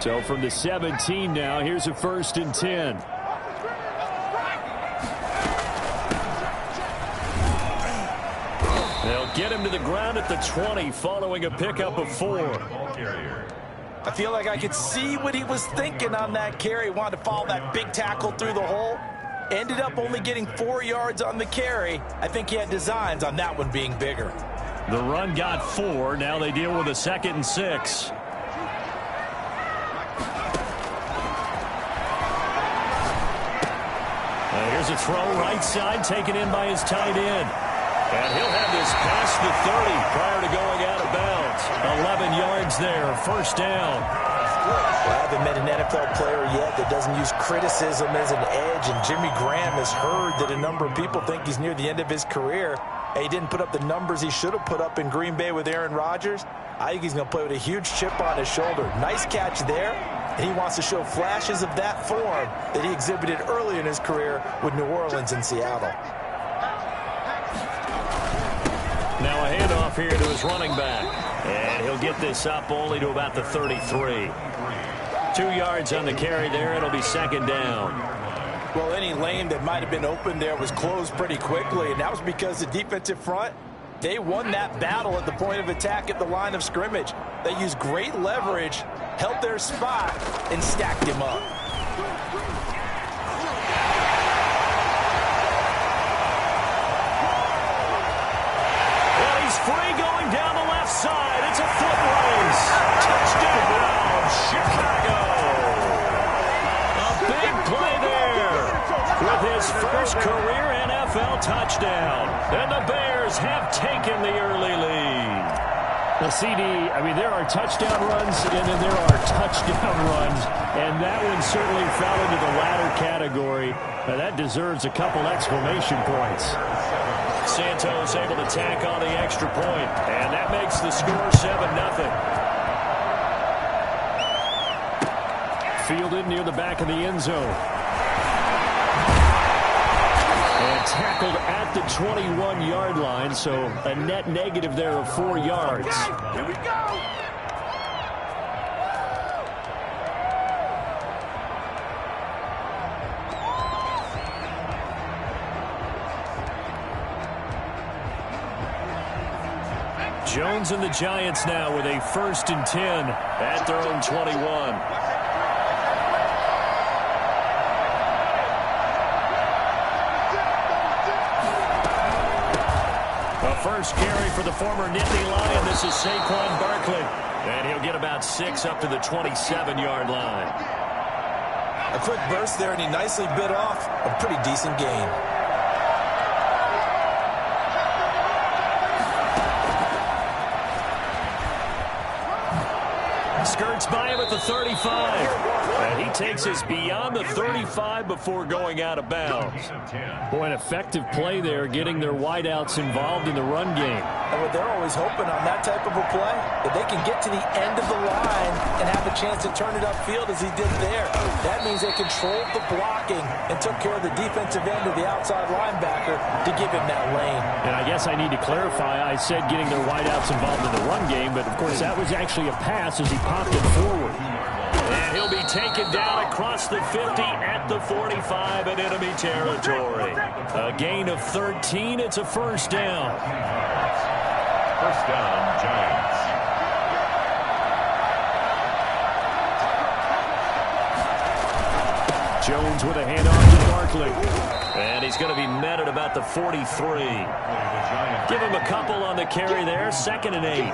So from the 17 now, here's a 1st and 10. They'll get him to the ground at the 20 following a pickup of 4. I feel like I could see what he was thinking on that carry. Wanted to follow that big tackle through the hole. Ended up only getting 4 yards on the carry. I think he had designs on that one being bigger. The run got 4. Now they deal with a 2nd and 6. Here's a throw right side taken in by his tight end. And he'll have this past the 30 prior to going out of bounds. 11 yards there, 1st down. Well, I haven't met an NFL player yet that doesn't use criticism as an edge, and Jimmy Graham has heard that a number of people think he's near the end of his career. He didn't put up the numbers he should have put up in Green Bay with Aaron Rodgers. I think he's going to play with a huge chip on his shoulder. Nice catch there, and he wants to show flashes of that form that he exhibited early in his career with New Orleans and Seattle. Now a handoff here to his running back. And he'll get this up only to about the 33. 2 yards on the carry there. It'll be 2nd down. Well, any lane that might have been open there was closed pretty quickly, and that was because the defensive front, they won that battle at the point of attack at the line of scrimmage. They used great leverage, held their spot, and stacked him up. Free going down the left side. It's a foot race. Touchdown, Chicago. A big play there with his first career NFL touchdown. And the Bears have taken the early lead. Well, CD, I mean, there are touchdown runs and then there are touchdown runs. And that one certainly fell into the latter category. Now, that deserves a couple exclamation points. Santos able to tack on the extra point, and that makes the score 7-0. Fielded near the back of the end zone. And tackled at the 21-yard line, so a net negative there of 4 yards. Here we go. Jones and the Giants now with a 1st and 10 at their own 21. The first carry for the former Nittany Lion. This is Saquon Barkley. And he'll get about 6 up to the 27-yard line. A quick burst there, and he nicely bit off a pretty decent gain. Skirts by him at the 35. And he takes us beyond the 35 before going out of bounds. Boy, an effective play there, getting their wideouts involved in the run game. And what they're always hoping on that type of a play, that they can get to the end of the line and have a chance to turn it upfield as he did there. That means they controlled the blocking and took care of the defensive end of the outside linebacker to give him that lane. And I guess I need to clarify, I said getting their wideouts involved in the run game, but of course that was actually a pass as he popped it forward. And he'll be taken down across the 50 at the 45 in enemy territory. A gain of 13. It's a 1st down. 1st down, Giants. Jones with a handoff to Barkley. And he's going to be met at about the 43. Give him a couple on the carry there. 2nd and 8.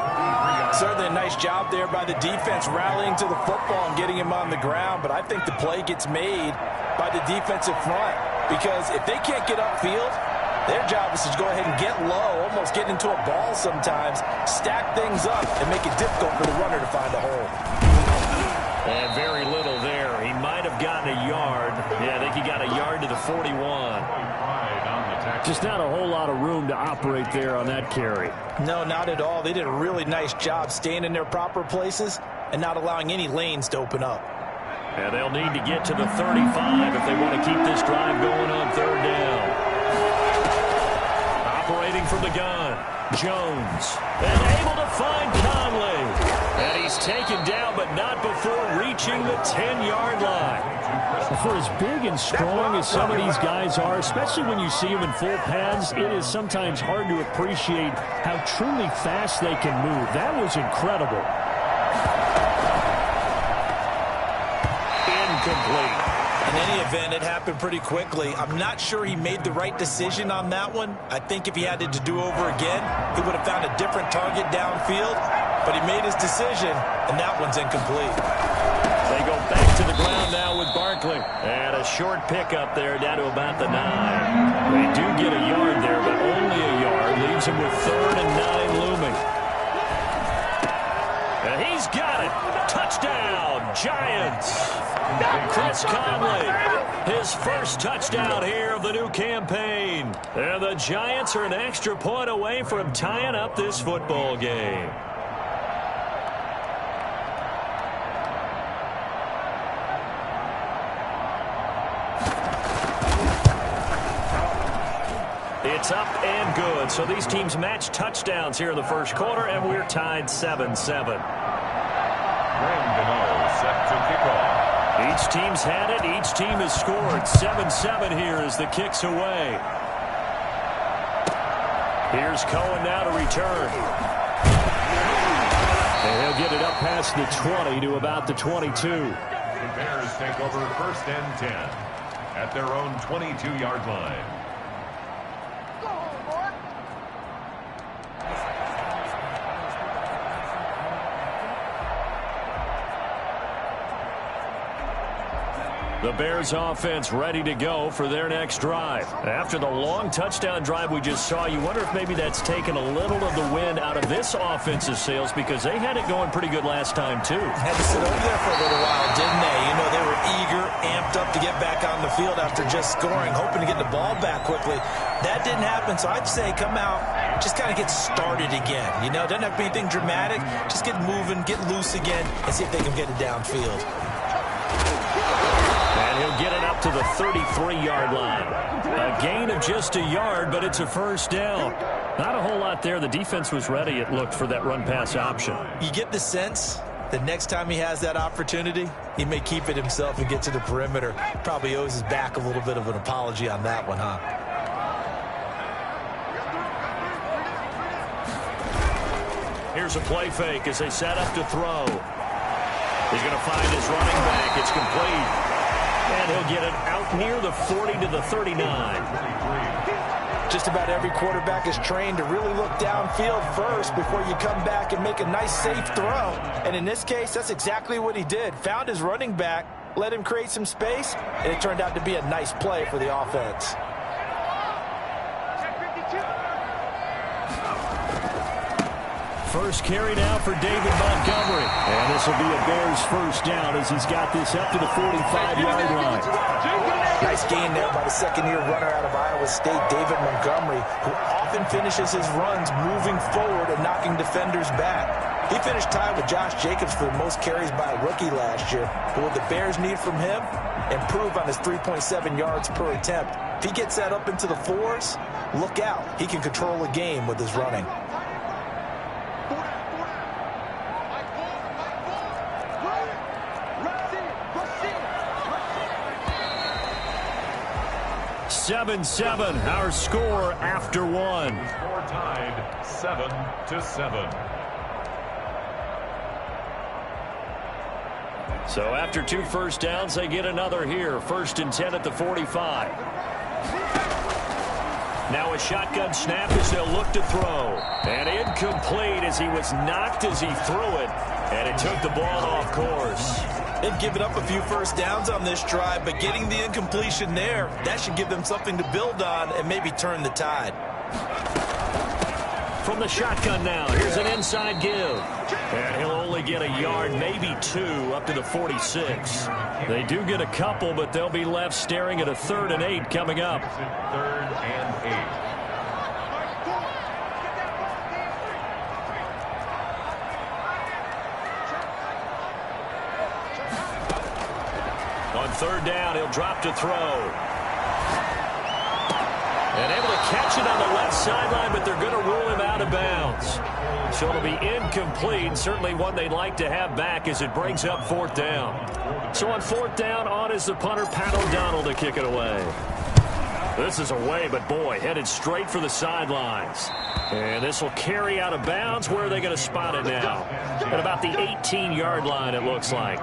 Certainly a nice job there by the defense rallying to the football and getting him on the ground. But I think the play gets made by the defensive front. Because if they can't get upfield, their job is to go ahead and get low, almost get into a ball sometimes, stack things up, and make it difficult for the runner to find a hole. And very little there. He might have gotten a yard. Yeah, I think he got a yard to the 41. Just not a whole lot of room to operate there on that carry. No, not at all. They did a really nice job staying in their proper places and not allowing any lanes to open up. And they'll need to get to the 35 if they want to keep this drive going on 3rd down. Operating from the gun, Jones. And able to find Conley. And he's taken down, but not before reaching the 10-yard line. For as big and strong as some of these guys are, especially when you see them in full pads, it is sometimes hard to appreciate how truly fast they can move. That was incredible. Incomplete. In any event, it happened pretty quickly. I'm not sure he made the right decision on that one. I think if he had it to do over again, he would have found a different target downfield. But he made his decision, and that one's incomplete. They go back to the ground now with Barkley. And a short pickup there down to about the 9. They do get a yard there, but only a yard. Leaves him with 3rd and 9 looming. And he's got it. Touchdown, Giants. Chris Conley, his first touchdown here of the new campaign. And the Giants are an extra point away from tying up this football game. It's up and good. So these teams match touchdowns here in the first quarter, and we're tied 7-7. Graham Gano set to kick off. Each team's had it. Each team has scored. 7-7 here as the kick's away. Here's Cohen now to return. And he'll get it up past the 20 to about the 22. The Bears take over 1st and 10 at their own 22-yard line. The Bears offense ready to go for their next drive. After the long touchdown drive we just saw, you wonder if maybe that's taken a little of the wind out of this offensive sails, because they had it going pretty good last time too. Had to sit over there for a little while, didn't they? You know, they were eager, amped up to get back on the field after just scoring, hoping to get the ball back quickly. That didn't happen, so I'd say come out, just kind of get started again. You know, doesn't have to be anything dramatic. Just get moving, get loose again, and see if they can get it downfield. And he'll get it up to the 33-yard line. A gain of just a yard, but it's a first down. Not a whole lot there. The defense was ready, it looked, for that run-pass option. You get the sense that next time he has that opportunity, he may keep it himself and get to the perimeter. Probably owes his back a little bit of an apology on that one, huh? Here's a play fake as they set up to throw. He's going to find his running back. It's complete. And he'll get it out near the 40 to the 39. Just about every quarterback is trained to really look downfield first before you come back and make a nice, safe throw. And in this case, that's exactly what he did. Found his running back, let him create some space, and it turned out to be a nice play for the offense. First carry now for David Montgomery. And this will be a Bears first down as he's got this up to the 45-yard line. Nice gain there by the second-year runner out of Iowa State, David Montgomery, who often finishes his runs moving forward and knocking defenders back. He finished tied with Josh Jacobs for the most carries by a rookie last year. But what the Bears need from him, improve on his 3.7 yards per attempt. If he gets that up into the 4s, look out. He can control a game with his running. Seven, our score after one. Score tied 7-7. So after 2 first downs, they get another here. 1st and 10 at the 45. Now a shotgun snap as they'll look to throw. And incomplete as he was knocked as he threw it. And it took the ball off course. They've given up a few first downs on this drive, but getting the incompletion there, that should give them something to build on and maybe turn the tide. From the shotgun now, here's an inside give. And he'll only get a yard, maybe 2, up to the 46. They do get a couple, but they'll be left staring at a 3rd and 8 coming up. 3rd and 8. On 3rd down, he'll drop to throw. And able to catch it on the left sideline, but they're going to rule him out of bounds. So it'll be incomplete, certainly one they'd like to have back as it brings up 4th down. So on 4th down, on is the punter, Pat O'Donnell, to kick it away. This is away, but boy, headed straight for the sidelines. And this will carry out of bounds. Where are they going to spot it now? At about the 18-yard line, it looks like.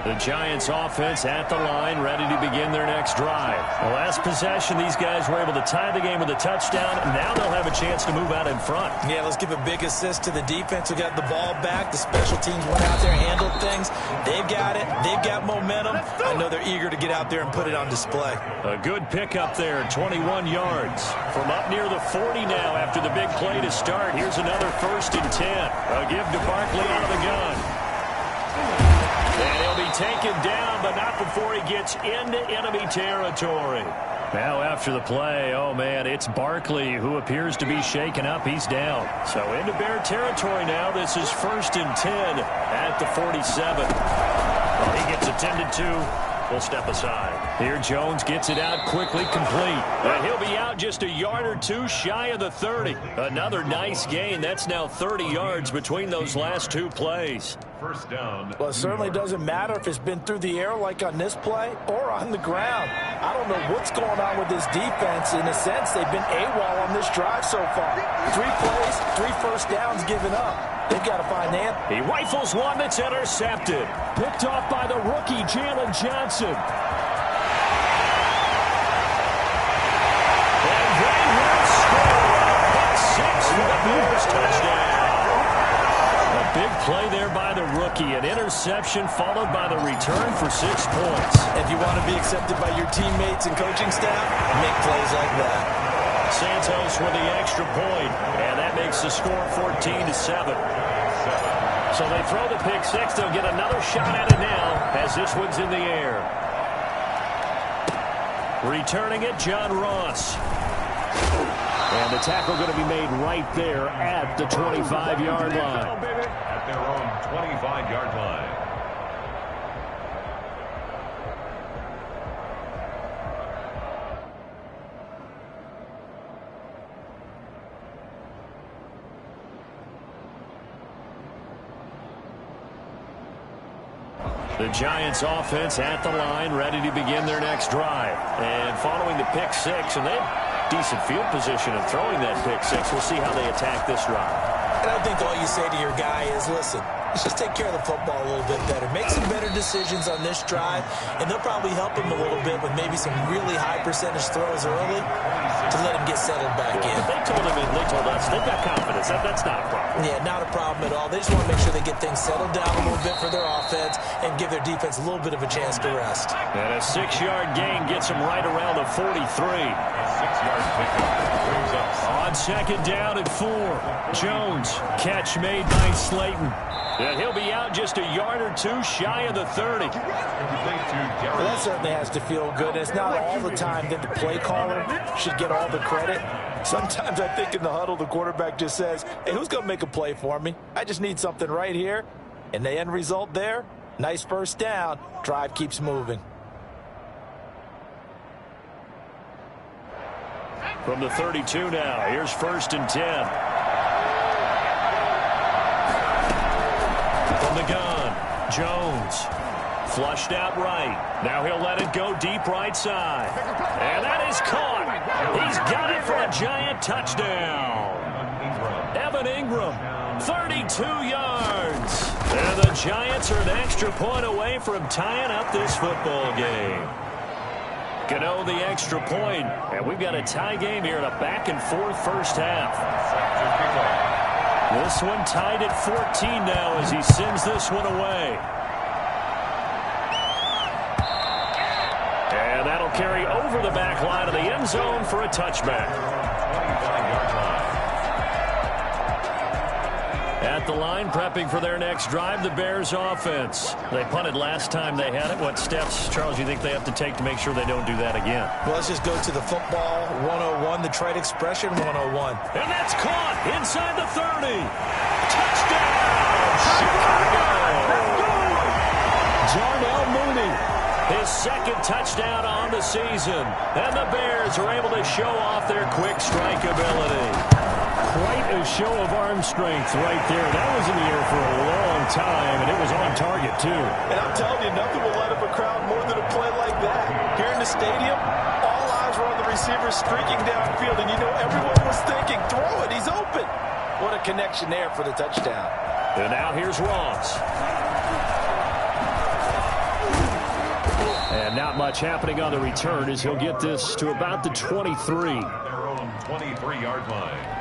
The Giants offense at the line, ready to begin their next drive. The last possession, these guys were able to tie the game with a touchdown. Now they'll have a chance to move out in front. Yeah, let's give a big assist to the defense who got the ball back. The special teams went out there and handled things. They've got it. They've got momentum. I know they're eager to get out there and put it on display. A good pickup there, 21 yards. From up near the 40 now after the big play to start. Here's another 1st and 10. A give to Barkley out of the gun. And he'll be taken down, but not before he gets into enemy territory. Now after the play, oh man, it's Barkley who appears to be shaken up. He's down. So into Bear territory now. This is 1st and 10 at the 47. Well, he gets attended to. We'll step aside. Here Jones gets it out quickly, complete. And he'll be out just a yard or two shy of the 30. Another nice gain. That's now 30 yards between those last two plays. 1st down. Well, it certainly doesn't matter if it's been through the air like on this play or on the ground. I don't know what's going on with this defense. In a sense, they've been AWOL on this drive so far. 3 plays, 3 1st downs given up. They've got to find the answer. He rifles one that's intercepted. Picked off by the rookie, Jalen Johnson. And they will score. Pick 6 for the Bears touchdown. A big play there by the rookie. An interception followed by the return for 6 points. If you want to be accepted by your teammates and coaching staff, make plays like that. Santos with the extra point, and that makes the score 14-7. So they throw the pick 6. They'll get another shot at it now as this one's in the air. Returning it, John Ross. And the tackle going to be made right there at the 25-yard line. At their own 25-yard line. The Giants offense at the line, ready to begin their next drive. And following the pick 6, and they have decent field position in throwing that pick 6. We'll see how they attack this drive. And I think all you say to your guy is, listen, let's just take care of the football a little bit better. Make some better decisions on this drive, and they'll probably help him a little bit with maybe some really high percentage throws early to let him get settled back in. They told him, and they told us, they've got confidence. That's not a problem. Yeah, not a problem at all. They just want to make sure they get things settled down a little bit for their offense and give their defense a little bit of a chance to rest. And a 6-yard gain gets him right around the 43. 6-yard pickup brings up on 2nd down and 4. Jones, catch made by Slayton. And he'll be out just a yard or two shy of the 30. Well, that certainly has to feel good. It's not all the time that the play caller should get all the credit. Sometimes I think in the huddle, the quarterback just says, hey, who's going to make a play for me? I just need something right here. And the end result there, nice 1st down. Drive keeps moving. From the 32 now, here's 1st and 10. From the gun, Jones. Flushed out right. Now he'll let it go deep right side. And that is caught. He's got it for a Giant touchdown. Evan Ingram, 32 yards. And the Giants are an extra point away from tying up this football game. Gano the extra point, and we've got a tie game here in a back-and-forth 1st half. This one tied at 14 now as he sends this one away. And that'll carry over the back line of the end zone for a touchback. 25-yard line. At the line, prepping for their next drive, the Bears offense. They punted last time they had it. What steps, Charles, you think they have to take to make sure they don't do that again? Well, let's just go to the football 101 on the trite expression 101. And that's caught inside the 30. Touchdown, Chicago! Darnell Mooney, his second touchdown on the season. And the Bears are able to show off their quick strike ability. Quite a show of arm strength right there. That was in the air for a long time, and it was on target, too. And I'm telling you, nothing will light up a crowd more than a play like that. Here in the stadium, all eyes were on the receiver streaking downfield, and you know everyone was thinking, throw it, he's open. What a connection there for the touchdown. And now here's Ross. And not much happening on the return as he'll get this to about the 23. Their own 23-yard line.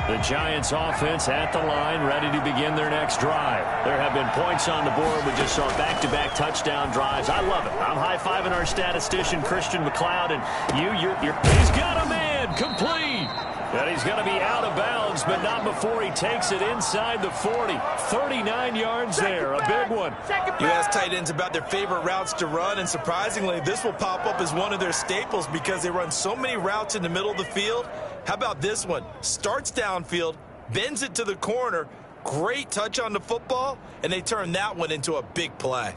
The Giants offense at the line, ready to begin their next drive. There have been points on the board. We just saw back-to-back touchdown drives. I love it. I'm high-fiving our statistician, Christian McLeod, and he's got a man, complete. And he's going to be out of bounds, but not before he takes it inside the 40. 39 yards there, a big one. You ask tight ends about their favorite routes to run, and surprisingly, this will pop up as one of their staples because they run so many routes in the middle of the field. How about this one? Starts downfield, bends it to the corner, great touch on the football, and they turn that one into a big play.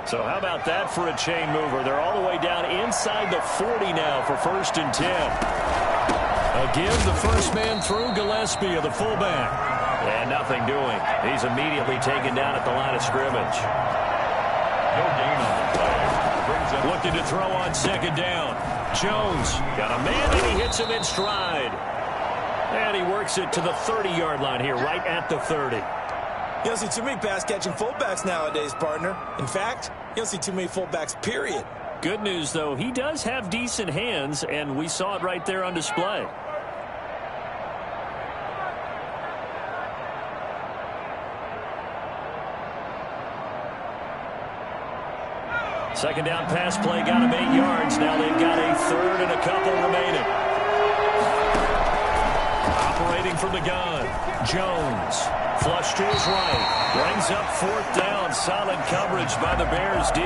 So how about that for a chain mover? They're all the way down inside the 40 now for 1st and 10. Again, the first man through, Gillespie of the fullback. And nothing doing. He's immediately taken down at the line of scrimmage. No gain on the play. Brings up Looking to throw on 2nd down. Jones got a man, and he hits him in stride. And he works it to the 30-yard line here, right at the 30. You don't see too many pass-catching fullbacks nowadays, partner. In fact, you don't see too many fullbacks, period. Good news, though, he does have decent hands, and we saw it right there on display. Second down pass play got him 8 yards. Now they've got a 3rd and a couple remaining. Operating from the gun, Jones. Flush to his right. Brings up 4th down. Solid coverage by the Bears D.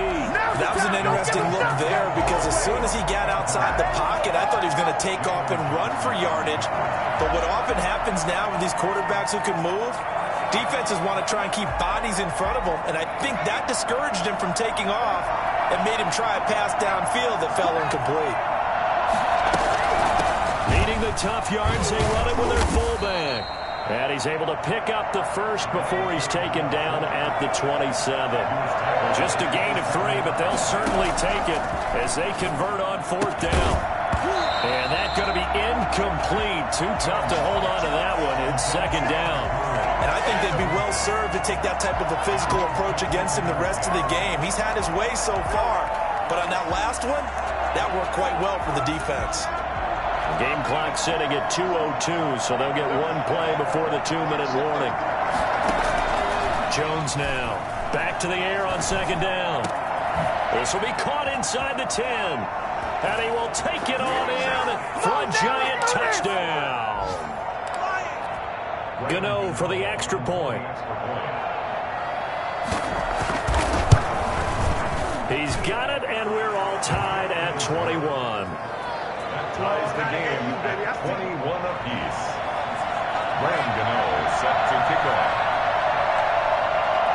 That was an interesting look there because as soon as he got outside the pocket, I thought he was going to take off and run for yardage. But what often happens now with these quarterbacks who can move, defenses want to try and keep bodies in front of them, and I think that discouraged him from taking off and made him try a pass downfield that fell incomplete. Needing the tough yards, they run it with their fullback. And he's able to pick up the first before he's taken down at the 27. Just a gain of 3, but they'll certainly take it as they convert on 4th down. And that's going to be incomplete. Too tough to hold on to that one. It's 2nd down. And I think they'd be well served to take that type of a physical approach against him the rest of the game. He's had his way so far, but on that last one, that worked quite well for the defense. Game clock sitting at 2:02, so they'll get one play before the 2-minute warning. Jones now back to the air on 2nd down. This will be caught inside the 10. And he will take it on in for a Giant touchdown. Gano for the extra point. He's got it, and we're all tied at 21. ties the game at 21 apiece. Graham Gano set to kick off.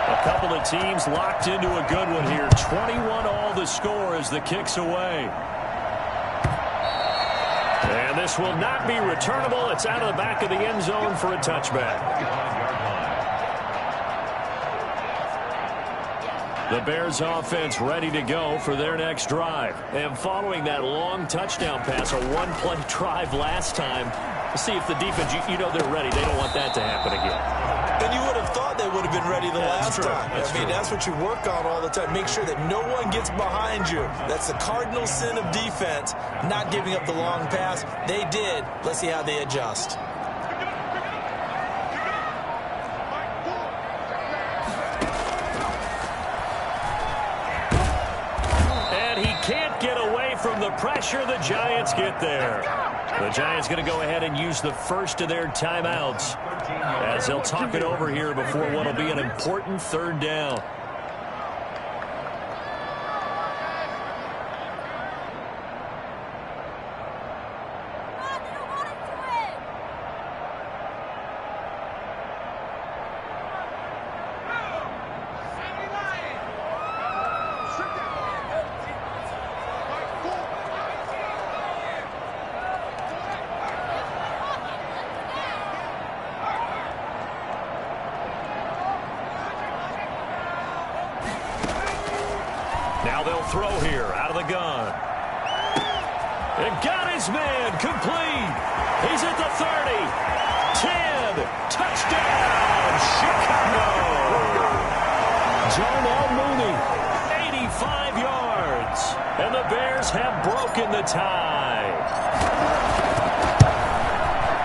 A couple of teams locked into a good one here. 21 all the score as the kick's away. And this will not be returnable. It's out of the back of the end zone for a touchback. The Bears offense ready to go for their next drive. And following that long touchdown pass, a one-play drive last time, see if the defense, you know they're ready. They don't want that to happen again. And you would have thought they would have been ready the last time. That's what you work on all the time. Make sure that no one gets behind you. That's the cardinal sin of defense, not giving up the long pass. They did. Let's see how they adjust. Can't get away from the pressure. The Giants get there. The Giants going to go ahead and use the first of their timeouts. as they'll talk it over here before what will be an important third down. Now they'll throw here out of the gun. It got his man complete. He's at the 30. 10. Touchdown, Chicago. Darnell Mooney, 85 yards. And the Bears have broken the tie.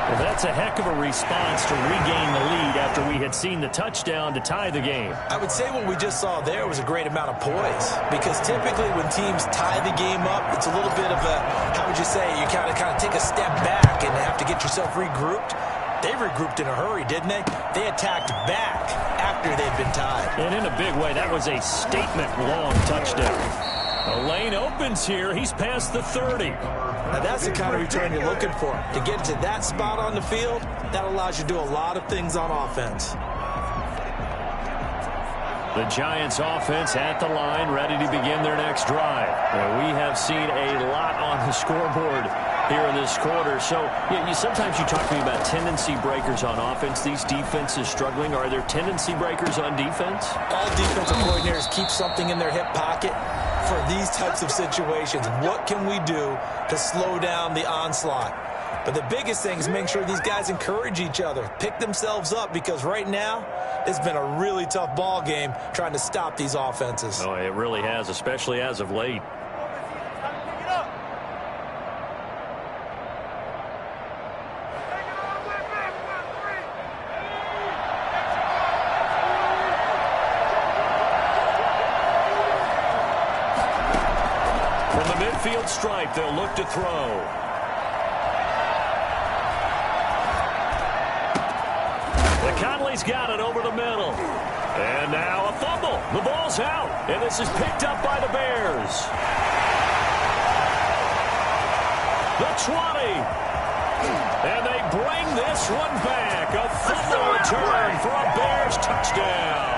Well, that's a heck of a response to regain the lead after we had seen the touchdown to tie the game. I would say what we just saw there was a great amount of poise, because typically when teams tie the game up, it's a little bit of a, how would you say, you kind of take a step back and have to get yourself regrouped. They regrouped in a hurry, didn't they? They attacked back after they'd been tied. And in a big way, that was a statement-long touchdown. The lane opens here. He's past the 30. Now that's the kind of return you're looking for. To get to that spot on the field, that allows you to do a lot of things on offense. The Giants offense at the line, ready to begin their next drive. Now, we have seen a lot on the scoreboard here in this quarter. So sometimes you talk to me about tendency breakers on offense. These defenses struggling. Are there tendency breakers on defense? All defensive coordinators keep something in their hip pocket for these types of situations. What can we do to slow down the onslaught? But the biggest thing is make sure these guys encourage each other, pick themselves up, because right now it's been a really tough ball game trying to stop these offenses. Oh, it really has, especially as of late. From the midfield stripe, they'll look to throw. Conley's got it over the middle. And now a fumble. The ball's out. And this is picked up by the Bears. The 20. And they bring this one back. A fumble return for a Bears touchdown.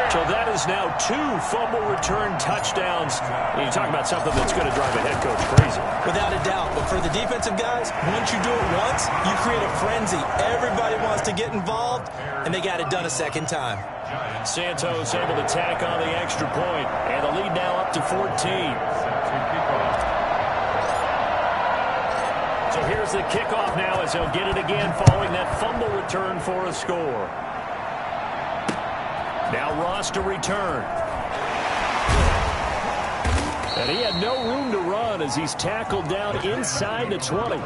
So that is now 2 fumble return touchdowns. You talk about something that's going to drive a head coach crazy. Without a doubt. But for the defensive guys, once you do it once, you create a frenzy. Everybody wants to get involved, and they got it done a second time. Santos able to tack on the extra point, and the lead now up to 14. So here's the kickoff now as they'll get it again following that fumble return for a score. Now Ross to return. And he had no room to run as he's tackled down inside the 20. The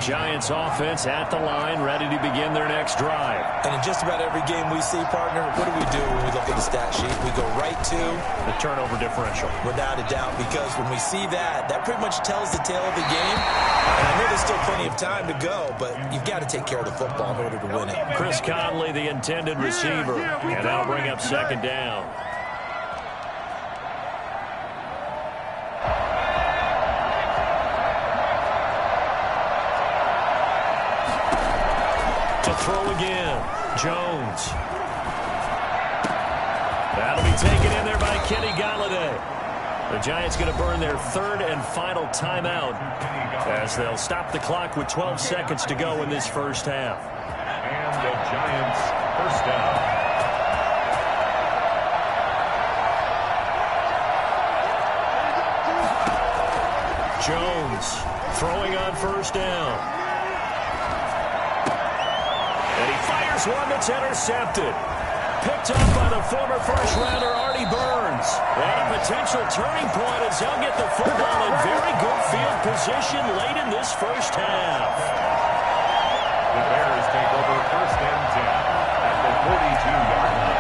Giants offense at the line, ready to begin their next drive. And in just about every game we see, partner, what do we do when we look at the stat sheet? We go right to the turnover differential. Without a doubt, because when we see that, that pretty much tells the tale of the game. And I know there's still plenty of time to go, but you've got to take care of the football in order to win it. Chris Conley, the intended receiver, and that'll bring up second down. To throw again, Jones. That'll be taken in there by Kenny Golladay. The Giants going to burn their third and final timeout as they'll stop the clock with 12 seconds to go in this first half. And the Giants first down. Jones throwing on first down. And he fires one that's intercepted. Picked up by the former first-rounder Artie Burns. And a potential turning point as they'll get the football in very good field position late in this first half. The Bears take over first and 10 at the 42-yard line.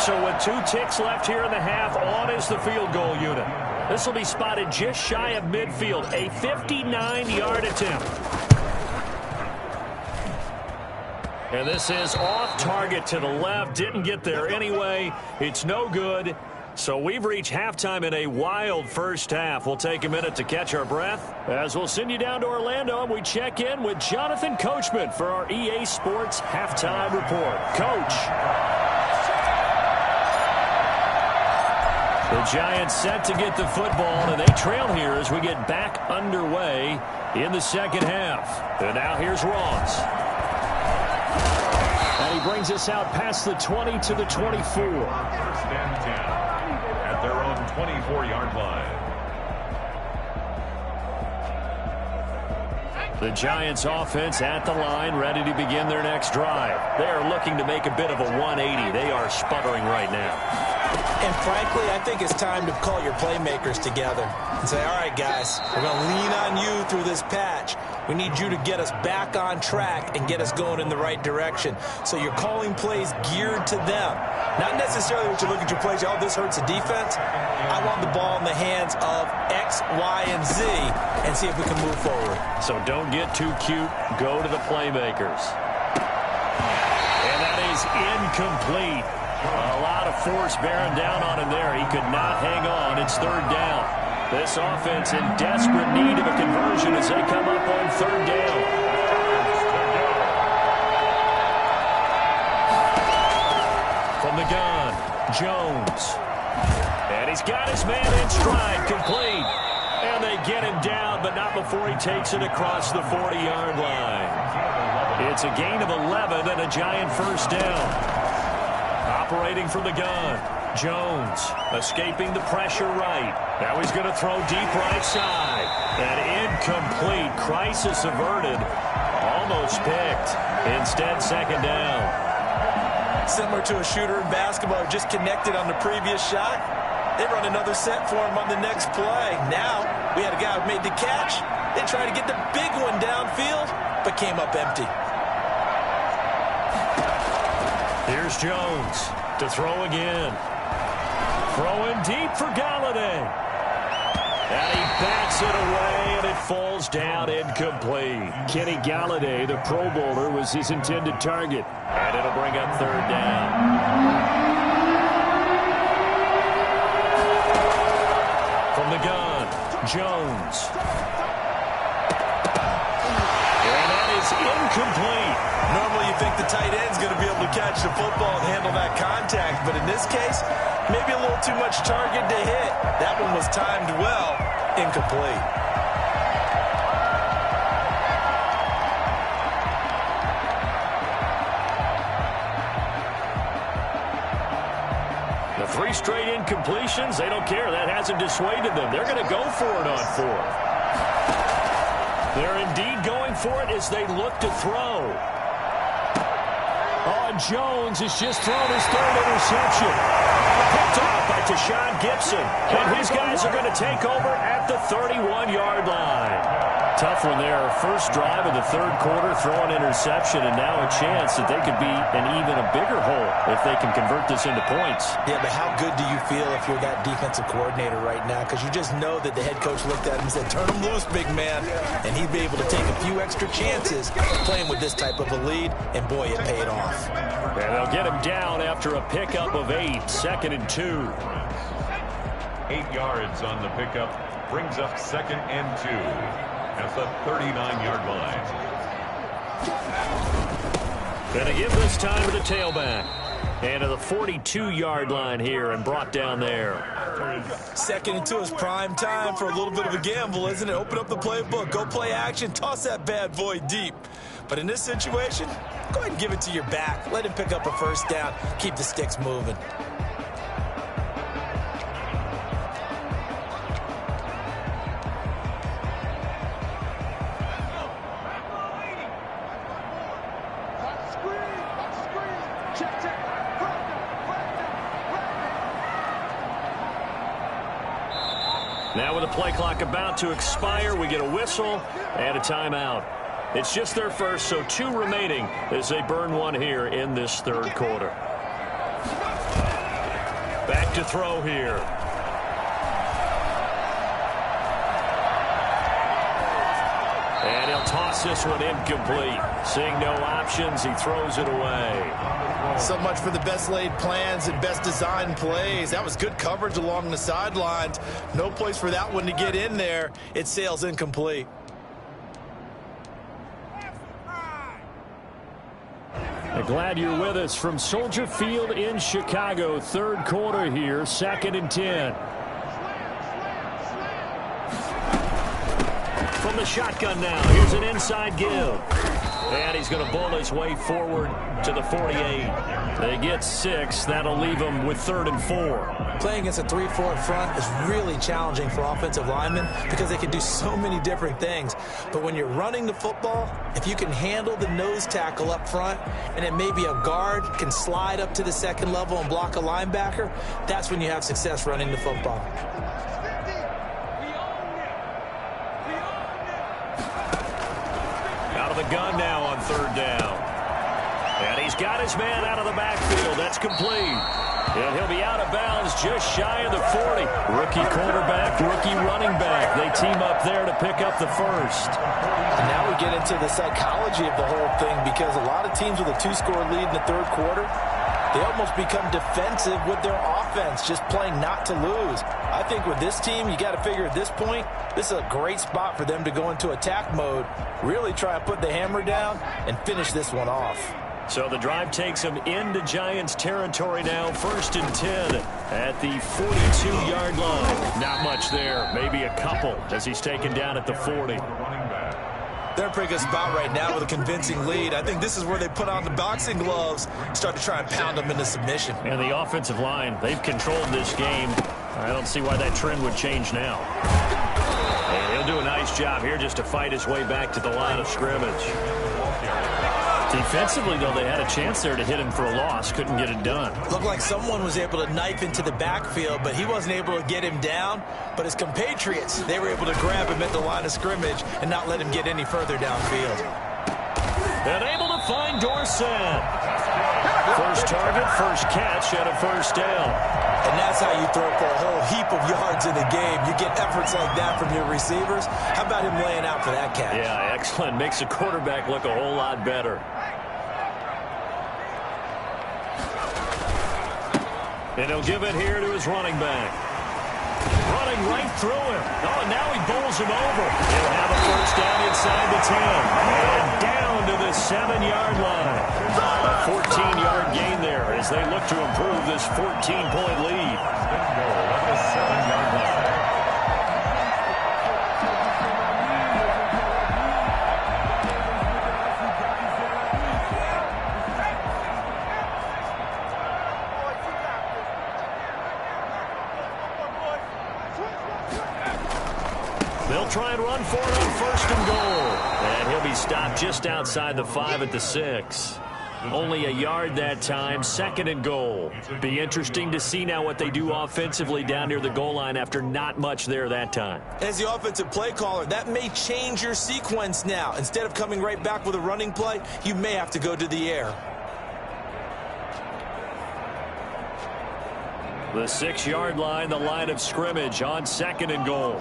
So with 2 ticks left here in the half, on is the field goal unit. This will be spotted just shy of midfield, a 59-yard attempt. And this is off target to the left. Didn't get there anyway. It's no good. So we've reached halftime in a wild first half. We'll take a minute to catch our breath as we'll send you down to Orlando, and we check in with Jonathan Coachman for our EA Sports Halftime Report. Coach. The Giants set to get the football, and they trail here as we get back underway in the second half. And now here's Ross. And he brings us out past the 20 to the 24. First and 10 at their own 24-yard line. The Giants offense at the line, ready to begin their next drive. They are looking to make a bit of a 180. They are sputtering right now. And frankly, I think it's time to call your playmakers together and say, all right, guys, we're going to lean on you through this patch. We need you to get us back on track and get us going in the right direction. So you're calling plays geared to them. Not necessarily what you look at your plays, oh, this hurts the defense. I want the ball in the hands of X, Y, and Z and see if we can move forward. So don't get too cute. Go to the playmakers. And that is incomplete. A lot of force bearing down on him there. He could not hang on. It's third down. This offense in desperate need of a conversion as they come up on third down. From the gun, Jones. And he's got his man in stride, complete. And they get him down, but not before he takes it across the 40-yard line. It's a gain of 11 and a Giant first down. Operating from the gun, Jones escaping the pressure right. Now he's going to throw deep right side. And incomplete. Crisis averted. Almost picked. Instead, second down. Similar to a shooter in basketball, just connected on the previous shot. They run another set for him on the next play. Now, we had a guy who made the catch. They tried to get the big one downfield, but came up empty. Here's Jones to throw again. Throwing deep for Galladay. And he bats it away, and it falls down incomplete. Kenny Galladay, the Pro Bowler, was his intended target. And it'll bring up third down. From the gun, Jones. And that is incomplete. Normally you think the tight end's going to be able to catch the football and handle that contact, but in this case, maybe a little too much target to hit. That one was timed well, incomplete. The 3 straight incompletions, they don't care. That hasn't dissuaded them. They're going to go for it on 4th. They're indeed going for it as they look to throw. Oh, Jones has just thrown his 3rd interception. Picked off by Tashawn Gibson. And his guys are going to take over at the 31-yard line. Tough one there. First drive of the 3rd quarter, throw an interception, and now a chance that they could be in even a bigger hole if they can convert this into points. Yeah, but how good do you feel if you're that defensive coordinator right now? Because you just know that the head coach looked at him and said, turn him loose, big man. And he'd be able to take a few extra chances playing with this type of a lead, and boy, it paid off. And they'll get him down after a pickup of 8, 2nd and 2. 8 yards on the pickup brings up 2nd and 2 at the 39-yard line. Going to give this time to the tailback. And to the 42-yard line here and brought down there. 2nd and 2 is prime time for a little bit of a gamble, isn't it? Open up the playbook, go play action, toss that bad boy deep. But in this situation, go ahead and give it to your back. Let him pick up a first down. Keep the sticks moving. Now with the play clock about to expire, we get a whistle and a timeout. It's just their first, so 2 remaining as they burn one here in this 3rd quarter. back to throw here. And he'll toss this one incomplete. Seeing no options, he throws it away. So much for the best laid plans and best designed plays. That was good coverage along the sidelines. No place for that one to get in there. It sails incomplete. Glad you're with us from Soldier Field in Chicago. Third quarter here, 2nd and 10. From the shotgun now, here's an inside give. And he's going to bowl his way forward to the 48. They get 6. That'll leave them with 3rd and 4. Playing against a 3-4 front is really challenging for offensive linemen because they can do so many different things. But when you're running the football, if you can handle the nose tackle up front and it may be a guard can slide up to the second level and block a linebacker, that's when you have success running the football. The gun now on 3rd down. And he's got his man out of the backfield. That's complete. And he'll be out of bounds just shy of the 40. Rookie quarterback, rookie running back. They team up there to pick up the first. And now we get into the psychology of the whole thing because a lot of teams with a 2-score lead in the 3rd quarter, they almost become defensive with their offense, just playing not to lose. I think with this team, you got to figure at this point, this is a great spot for them to go into attack mode, really try and put the hammer down and finish this one off. So the drive takes them into Giants territory now, 1st and 10 at the 42-yard line. Not much there, maybe a couple as he's taken down at the 40. They're in a pretty good spot right now with a convincing lead. I think this is where they put on the boxing gloves, start to try and pound them into submission. And the offensive line, they've controlled this game. I don't see why that trend would change now. And he'll do a nice job here just to fight his way back to the line of scrimmage. Defensively, though, they had a chance there to hit him for a loss. Couldn't get it done. Looked like someone was able to knife into the backfield, but he wasn't able to get him down. But his compatriots, they were able to grab him at the line of scrimmage and not let him get any further downfield. And able to find Dorsett. First target, first catch, and a 1st down. And that's how you throw for a whole heap of yards in the game. You get efforts like that from your receivers. How about him laying out for that catch? Yeah, excellent. Makes the quarterback look a whole lot better. And he'll give it here to his running back. Running right through him. Oh, and now he bowls him over. He'll have a 1st down inside the 10. And down to the 7-yard line. A 14-yard gain there as they look to improve this 14-point lead. At the 7-yard line. They'll try and run for it on 1st and goal. And he'll be stopped just outside the 5 at the 6. Only a yard that time, 2nd and goal. Be interesting to see now what they do offensively down near the goal line after not much there that time. As the offensive play caller, that may change your sequence now. Instead of coming right back with a running play, you may have to go to the air. The 6-yard line, the line of scrimmage on 2nd and goal.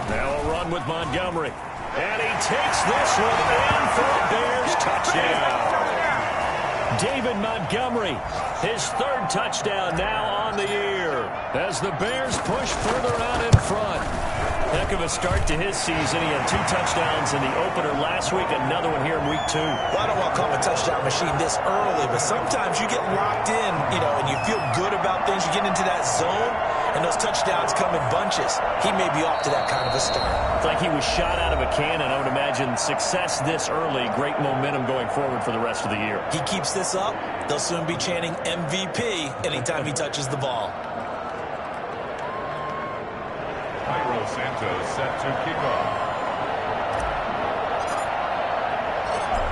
Now a run with Montgomery. And he takes this one in for a Bears touchdown. David Montgomery, his 3rd touchdown now on the year as the Bears push further out in front. Heck of a start to his season. He had 2 touchdowns in the opener last week, another one here in week 2. Well, I don't want to call him a touchdown machine this early, but sometimes you get locked in, and you feel good about things. You get into that zone, and those touchdowns come in bunches. He may be off to that kind of a start. It's like he was shot out of a cannon. I would imagine success this early, great momentum going forward for the rest of the year. He keeps this up, they'll soon be chanting MVP anytime he touches the ball. Cairo Santos set to kick off.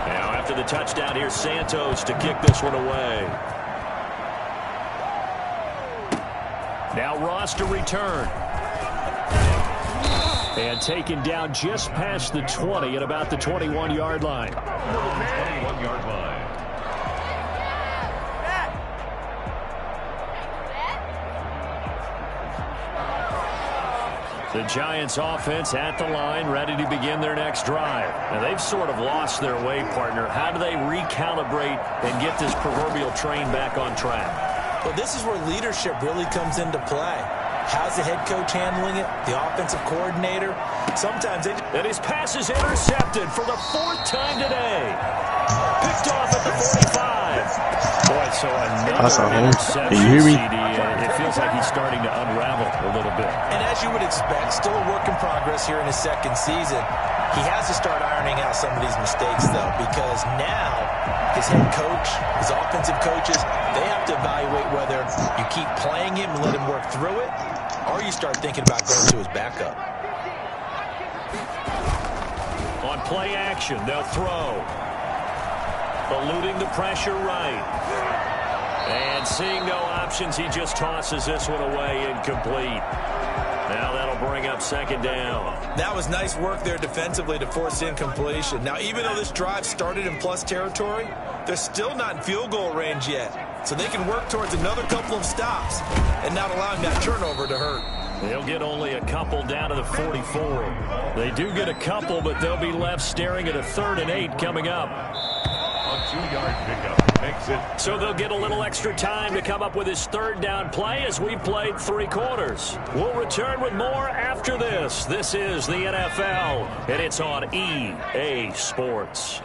Now after the touchdown, here's Santos to kick this one away. Now Ross to return. And taken down just past the 20 at about the 21-yard line. 21-yard line. The Giants offense at the line, ready to begin their next drive. Now, they've sort of lost their way, partner. How do they recalibrate and get this proverbial train back on track? Well, this is where leadership really comes into play. How's the head coach handling it? The offensive coordinator? Sometimes they... And his pass is intercepted for the 4th time today. Picked off at the 45. Boy, so another interception, CD. It feels like he's starting to unravel a little bit. And as you would expect, still a work in progress here in his 2nd season. He has to start ironing out some of these mistakes, though, because now his head coach, his offensive coaches, they have to evaluate whether you keep playing him and let him work through it, or you start thinking about going to his backup. On play action, they'll throw. Eluding the pressure right. And seeing no options, he just tosses this one away, incomplete. Now that'll bring up 2nd down. That was nice work there defensively to force incompletion. Now, even though this drive started in plus territory, they're still not in field goal range yet. So they can work towards another couple of stops and not allowing that turnover to hurt. They'll get only a couple down to the 44. They do get a couple, but they'll be left staring at a 3rd and 8 coming up. A 2-yard pickup makes it. So they'll get a little extra time to come up with his 3rd down play as we've played 3 quarters. We'll return with more after this. This is the NFL, and it's on EA Sports.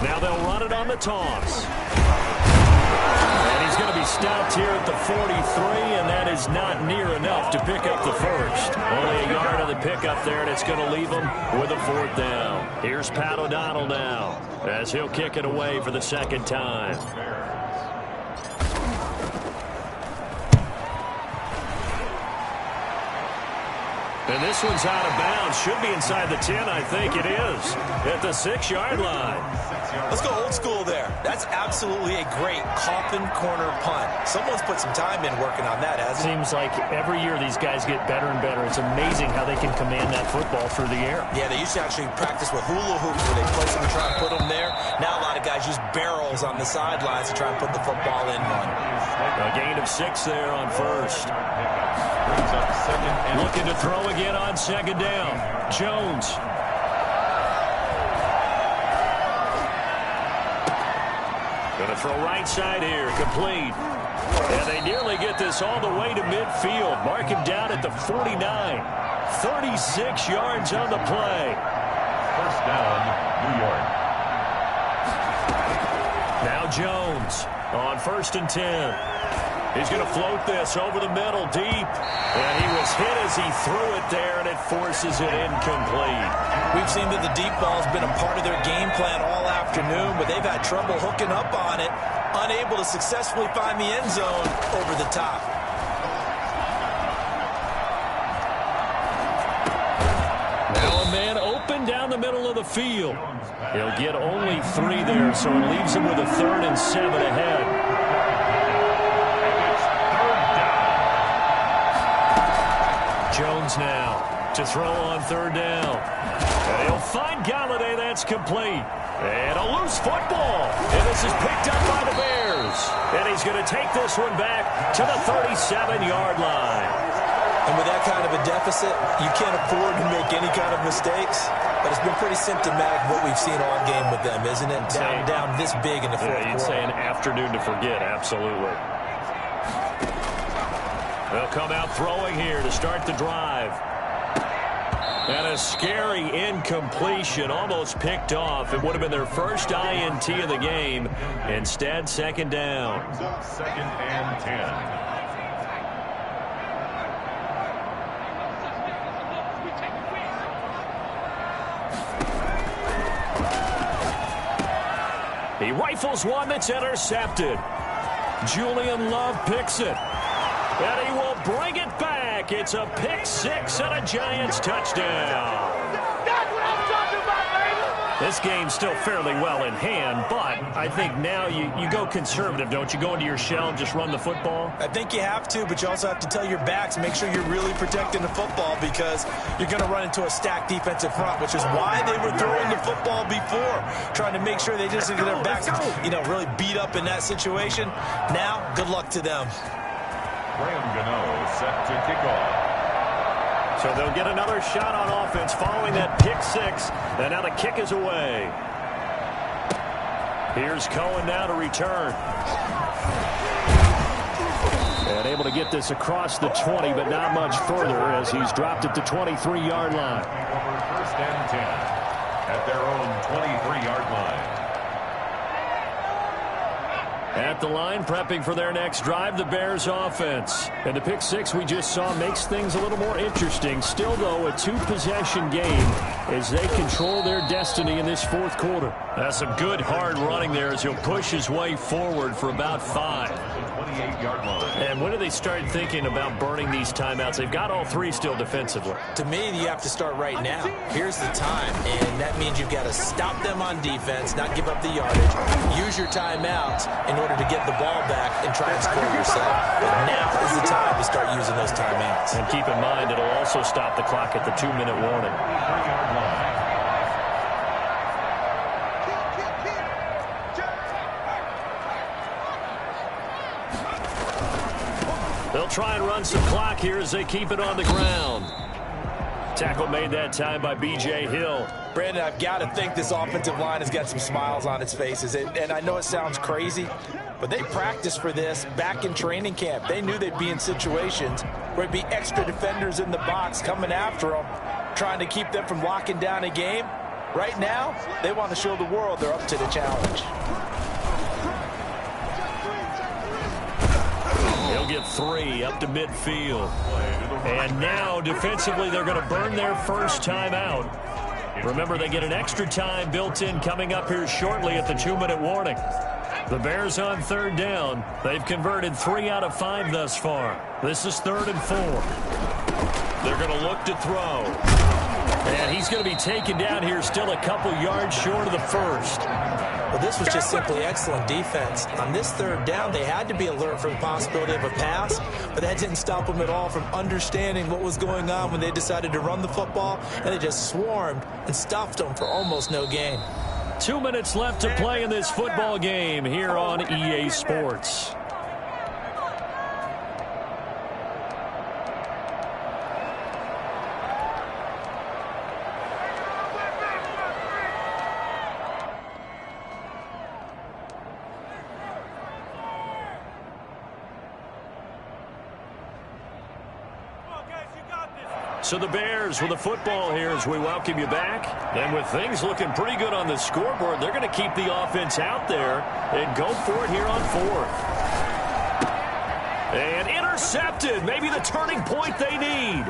Now they'll run it on the toss. And he's going to be stopped here at the 43, and that is not near enough to pick up the 1st. Only a yard on the pickup there, and it's going to leave him with a 4th down. Here's Pat O'Donnell now as he'll kick it away for the 2nd time. And this one's out of bounds. Should be inside the 10, I think it is. At the 6-yard line. Let's go old school there. That's absolutely a great coffin corner punt. Someone's put some time in working on that, hasn't it? Seems like every year these guys get better and better. It's amazing how they can command that football through the air. Yeah, they used to actually practice with hula hoops where they place them and try and put them there. Now a lot of guys use barrels on the sidelines to try and put the football in one. A gain of 6 there on 1st. Brings up 2nd and Looking to throw again on 2nd down. Jones. Going to throw right side here. Complete. And they nearly get this all the way to midfield. Mark him down at the 49. 36 yards on the play. 1st down, New York. Now Jones on 1st and 10. He's going to float this over the middle deep. And he was hit as he threw it there, and it forces it incomplete. We've seen that the deep ball's been a part of their game plan all afternoon, but they've had trouble hooking up on it, unable to successfully find the end zone over the top. Now a man open down the middle of the field. He'll get only 3 there, so it leaves him with a 3rd and 7 ahead. Jones now to throw on 3rd down. And he'll find Galladay. That's complete. And a loose football. And this is picked up by the Bears. And he's going to take this one back to the 37-yard line. And with that kind of a deficit, you can't afford to make any kind of mistakes. But it's been pretty symptomatic of what we've seen all game with them, isn't it? Down this big in the 4th quarter. You'd say an afternoon to forget, absolutely. They'll come out throwing here to start the drive. And a scary incompletion, almost picked off. It would have been their first INT of the game. Instead, 2nd down. 2nd and 10. He rifles one that's intercepted. Julian Love picks it. And he will bring it back. It's a pick 6 and a Giants touchdown. That's what I'm talking about, baby. This game's still fairly well in hand, but I think now you go conservative, don't you? Go into your shell and just run the football? I think you have to, but you also have to tell your backs, make sure you're really protecting the football because you're going to run into a stacked defensive front, which is why they were throwing the football before, trying to make sure they just get their backs, really beat up in that situation. Now, good luck to them. Graham Gano set to kick off. So they'll get another shot on offense following that pick six. And now the kick is away. Here's Cohen now to return. And able to get this across the 20, but not much further as he's dropped it to 23-yard line. First and 10 at their own 23-yard line. At the line, prepping for their next drive, the Bears offense. And the pick six we just saw makes things a little more interesting. Still, though, a two-possession game as they control their destiny in this fourth quarter. That's some good hard running there as he'll push his way forward for about 5. 28-yard line. And when do they start thinking about burning these timeouts? They've got all three still defensively. To me, you have to start right now. Here's the time, and that means you've got to stop them on defense, not give up the yardage, use your timeouts in order to get the ball back and try and score yourself. But now is the time to start using those timeouts. And keep in mind, it'll also stop the clock at the 2-minute warning. 3-yard line. They'll try and run some clock here as they keep it on the ground. Tackle made that time by B.J. Hill. Brandon, I've got to think this offensive line has got some smiles on its faces. And I know it sounds crazy, but they practiced for this back in training camp. They knew they'd be in situations where it'd be extra defenders in the box coming after them, trying to keep them from locking down a game. Right now, they want to show the world they're up to the challenge. He'll get 3 up to midfield. And now, defensively, they're going to burn their first time out. Remember, they get an extra time built in coming up here shortly at the 2-minute warning. The Bears on third down. They've converted 3 out of 5 thus far. This is 3rd and 4. They're going to look to throw. And he's going to be taken down here still a couple yards short of the first. Well, this was just simply excellent defense. On this 3rd down, they had to be alert for the possibility of a pass, but that didn't stop them at all from understanding what was going on when they decided to run the football, and they just swarmed and stuffed them for almost no gain. 2 minutes left to play in this football game here on EA Sports. So the Bears with the football here as we welcome you back. And with things looking pretty good on the scoreboard, they're going to keep the offense out there and go for it here on 4th. And intercepted. Maybe the turning point they need.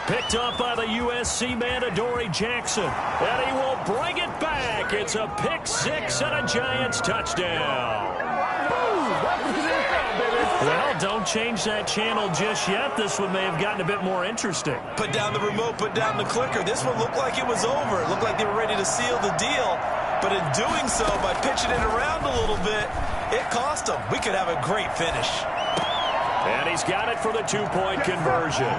Picked up by the USC man, Adoree Jackson. And he will bring it back. It's a pick 6 and a Giants touchdown. Well, don't change that channel just yet. This one may have gotten a bit more interesting. Put down the remote, put down the clicker. This one looked like it was over. It looked like they were ready to seal the deal. But in doing so, by pitching it around a little bit, it cost them. We could have a great finish. And he's got it for the 2-point conversion.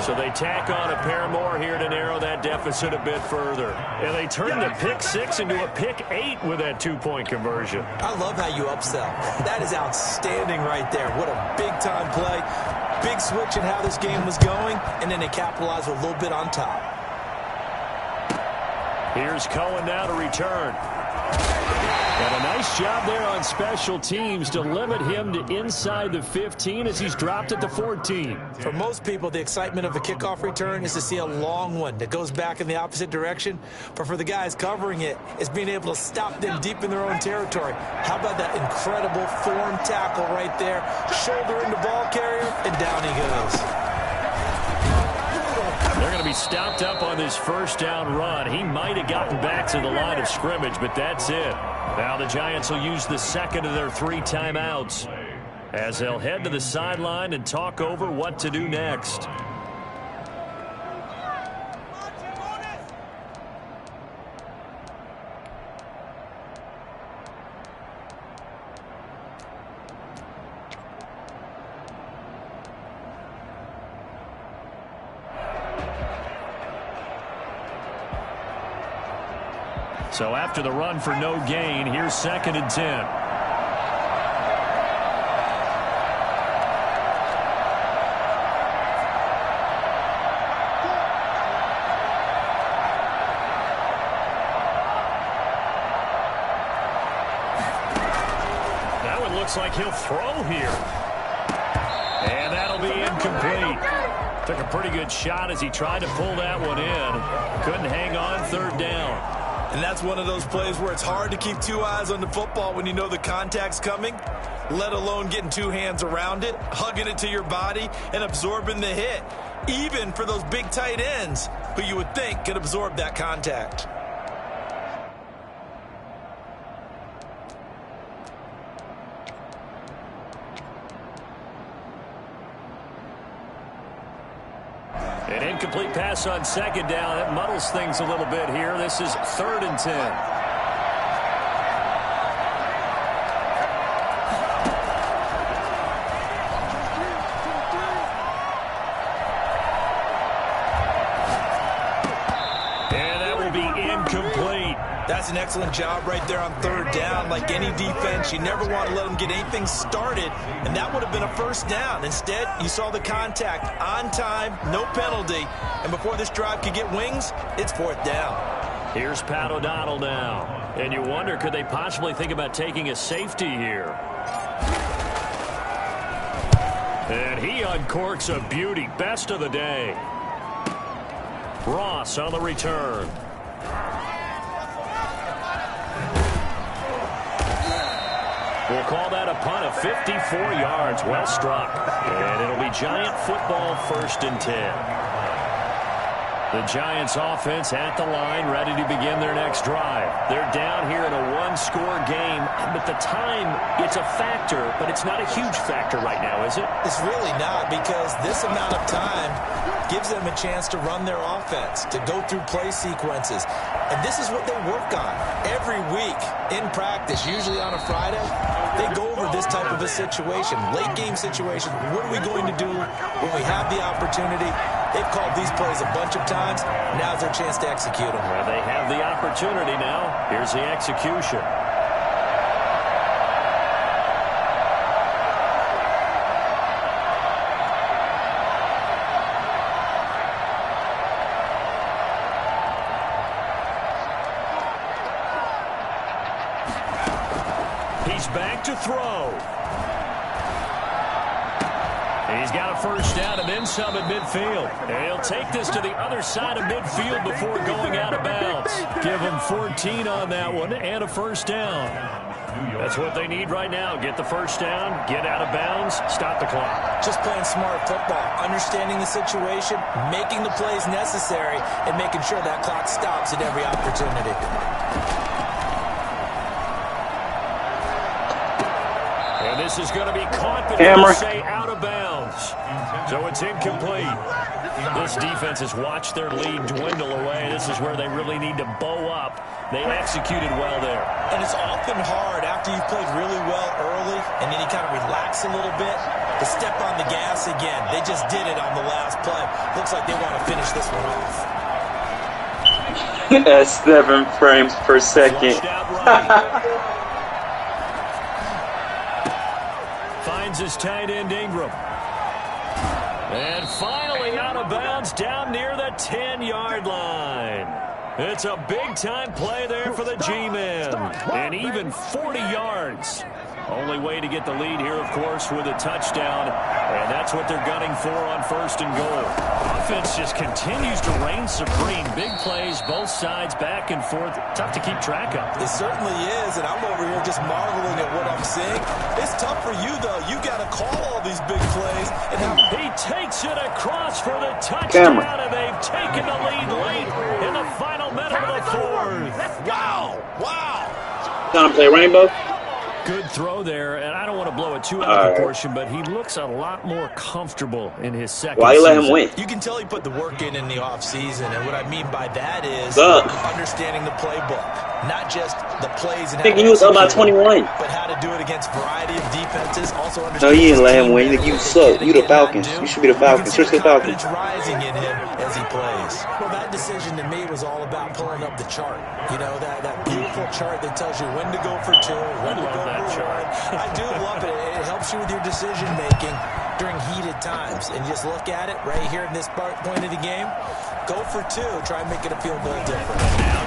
So they tack on a pair more here to narrow that deficit a bit further. And they turn the pick 6 into a pick 8 with that 2-point conversion. I love how you upsell. That is outstanding right there. What a big-time play. Big switch in how this game was going, and then they capitalize with a little bit on top. Here's Cohen now to return. And a nice job there on special teams to limit him to inside the 15 as he's dropped at the 14. For most people, the excitement of a kickoff return is to see a long one that goes back in the opposite direction. But for the guys covering it, it's being able to stop them deep in their own territory. How about that incredible form tackle right there? Shoulder in the ball carrier, and down he goes. They're going to be stopped up on this first down run. He might have gotten back to the line of scrimmage, but that's it. Now the Giants will use the second of their 3 timeouts as they'll head to the sideline and talk over what to do next. So after the run for no gain, here's 2nd and 10. looks like he'll throw here. And that'll be incomplete. Took a pretty good shot as he tried to pull that one in. Couldn't hang on third down. And that's one of those plays where it's hard to keep two eyes on the football when you know the contact's coming, let alone getting two hands around it, hugging it to your body, and absorbing the hit, even for those big tight ends who you would think could absorb that contact. An incomplete pass on second down. That muddles things a little bit here. This is 3rd and 10. And that will be incomplete. That's an excellent job right there on 3rd down. Like any defense, you never want to let them get anything started, and that would have been a 1st down. Instead, you saw the contact on time, no penalty, and before this drive could get wings, it's 4th down. Here's Pat O'Donnell now, and you wonder, could they possibly think about taking a safety here? And he uncorks a beauty, best of the day. Ross on the return. We'll call that a punt of 54 yards. Well struck. And it'll be Giant football, 1st and 10. The Giants offense at the line, ready to begin their next drive. They're down here in a one-score game, but the time, it's a factor, but it's not a huge factor right now, is it? It's really not, because this amount of time gives them a chance to run their offense, to go through play sequences. And this is what they work on every week in practice, usually on a Friday. They go over this type of a situation, late game situation. What are we going to do when we have the opportunity? They've called these plays a bunch of times. Now's their chance to execute them. Well, they have the opportunity now. Here's the execution. He's back to throw. He's got a 1st down and then some at midfield. And he'll take this to the other side of midfield before going out of bounds. Give him 14 on that one and a 1st down. That's what they need right now. Get the 1st down, get out of bounds, stop the clock. Just playing smart football, understanding the situation, making the plays necessary, and making sure that clock stops at every opportunity. And this is going to be caught, but they'll say out of bounds. So it's incomplete. This defense has watched their lead dwindle away. This is where they really need to bow up. They executed well there. And it's often hard after you've played really well early and then you kind of relax a little bit to step on the gas again. They just did it on the last play. Looks like they want to finish this one off. At 7 frames per second. Finds his tight end Ingram. And finally out of bounds down near the 10-yard line. It's a big-time play there for the G-men. And even 40 yards. Only way to get the lead here, of course, with a touchdown. And that's what they're gunning for on 1st and goal. Offense just continues to reign supreme. Big plays, both sides, back and forth. Tough to keep track of. It certainly is, and I'm over here just marveling at what I'm seeing. It's tough for you, though. You got to call all these big plays. And he takes it across for the touchdown, and they've taken the lead late in the final minute of the 4th. Wow. Wow. Trying to play Rainbow? Good throw there, and I don't want to blow it too out of proportion, but he looks a lot more comfortable in his second Why you let him win? You can tell he put the work in the offseason, and what I mean by that is understanding the playbook, not just the plays and thinking he was up by 21, but how to do it against a variety of defenses. Also, no, you didn't let him win. You suck. You the Falcons. You should be the Falcons. Search the Falcons. Rising in him as he plays. Well, that decision to me was all about pulling up the chart. You know, that beautiful chart that tells you when to go for 2, when to go for 1. I do love it. It helps you with your decision making during heated times. And just look at it right here in this point of the game. Go for two. Try and make it feel a little different.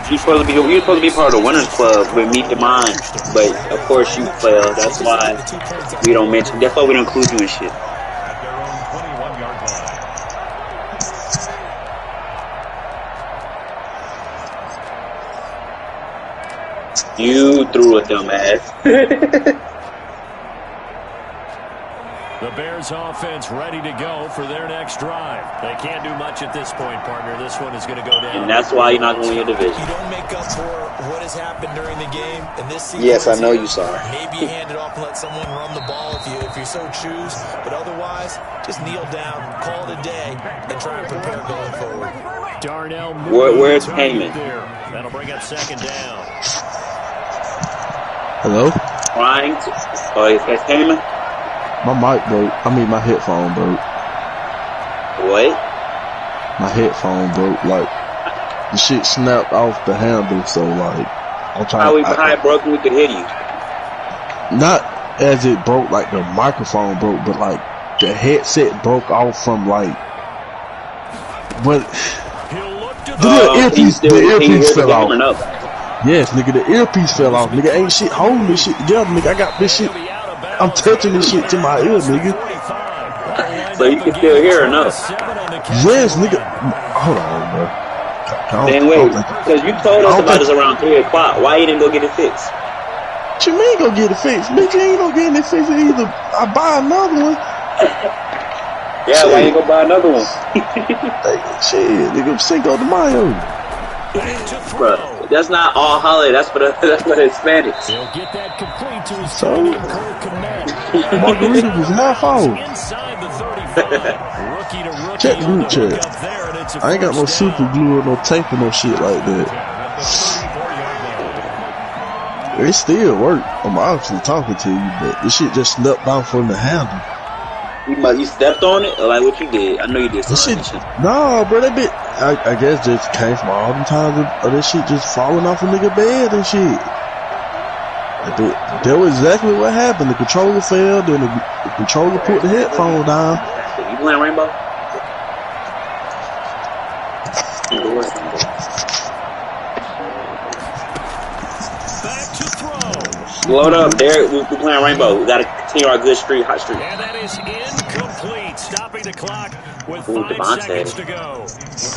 You're supposed to be part of the winners club with Meet the Mind, but of course you fail. That's why we don't mention. That's why we don't include you in shit. At their own 21-yard line. You threw a dumbass. The Bears offense ready to go for their next drive. They can't do much at this point, partner. This one is going to go down. And that's why you're not going to win your division. You don't make up for what has happened during the game. And this sequence Yes, I know you saw it. Maybe hand it off and let someone run the ball if you so choose. But otherwise, just kneel down, call it a day, and try and prepare going forward. Darnell Mooney. Where's Heyman? That'll bring up second down. Hello? Trying to. Oh, it's Heyman? My mic broke. I mean, my headphone broke. What? My headphone broke. Like, the shit snapped off the handle, so, like, I'm trying How it broke and we could hear you? Not as it broke, like, the microphone broke, but, like, the headset broke off from, like, but the earpiece fell off. Yes, nigga, the earpiece fell off. Nigga, ain't shit holding this shit together, nigga. I got this shit. I'm touching this shit to my ear, nigga. So you can still hear or no? Yes, nigga. Hold on, bro. Then wait, because you told us about this around 3 o'clock. Why you didn't go get it fixed? What you mean go get it fixed? Bitch, you ain't gonna get it fixed either. I buy another one. Yeah, shit. Why you go buy another one? Shit, nigga, Cinco de Mayo. Bro, that's not all holiday. That's for the Hispanics. He'll get that complete to his So, Margarita was half off. Inside the 35. Rookie to rookie. Check the root check. I ain't got no super glue or no tape or no shit like that. It still work. I'm obviously talking to you, but this shit just slipped off from the handle. You stepped on it, or like what you did? I know you did something. No, bro, that bit, I guess just came from all the times of that shit just falling off a nigga bed and shit. That was exactly what happened. The controller fell, then the controller put the headphone down. You playing Rainbow? Back to throw. Load up, Derek. We're playing Rainbow. We gotta continue our good streak, hot streak. And that is incomplete. Stopping the clock with 5 seconds to go.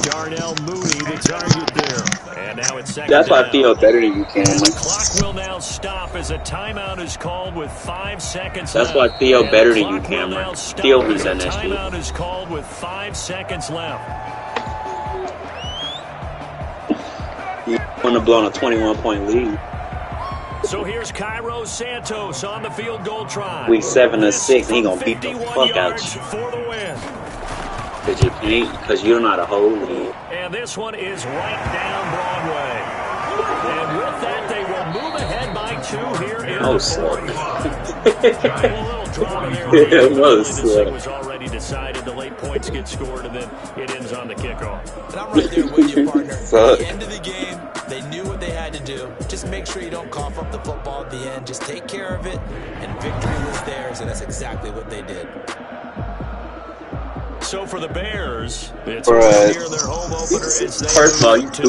Darnell Mooney, the target there. And now it's second That's why down. Theo better than you, Cameron. The clock will now stop as a timeout is called with 5 seconds That's left. why Theo And better the than you, clock will now Cameron. stop Theo as who's a done that shit. timeout is called with 5 seconds left. You want to blow on a 21-point lead. So here's Cairo Santos on the field goal try. Week 7 or 6, he gonna beat the 51 fuck out yards you. for the win. Cause you can't, cause you don't know how to hold it. And this one is right down Broadway. And with that, they will move ahead by 2 here in the slow. fourth. A little drama there. Yeah, This slow. thing was already decided. The late points get scored, and then it ends on the kickoff. And I'm right there with you, partner. Fuck. At the end of the game, they knew what they had to do. Just make sure you don't cough up the football at the end. Just take care of it, and victory was theirs, and that's exactly what they did. So for the Bears, it's Bruh. right here their home opener. First of all, you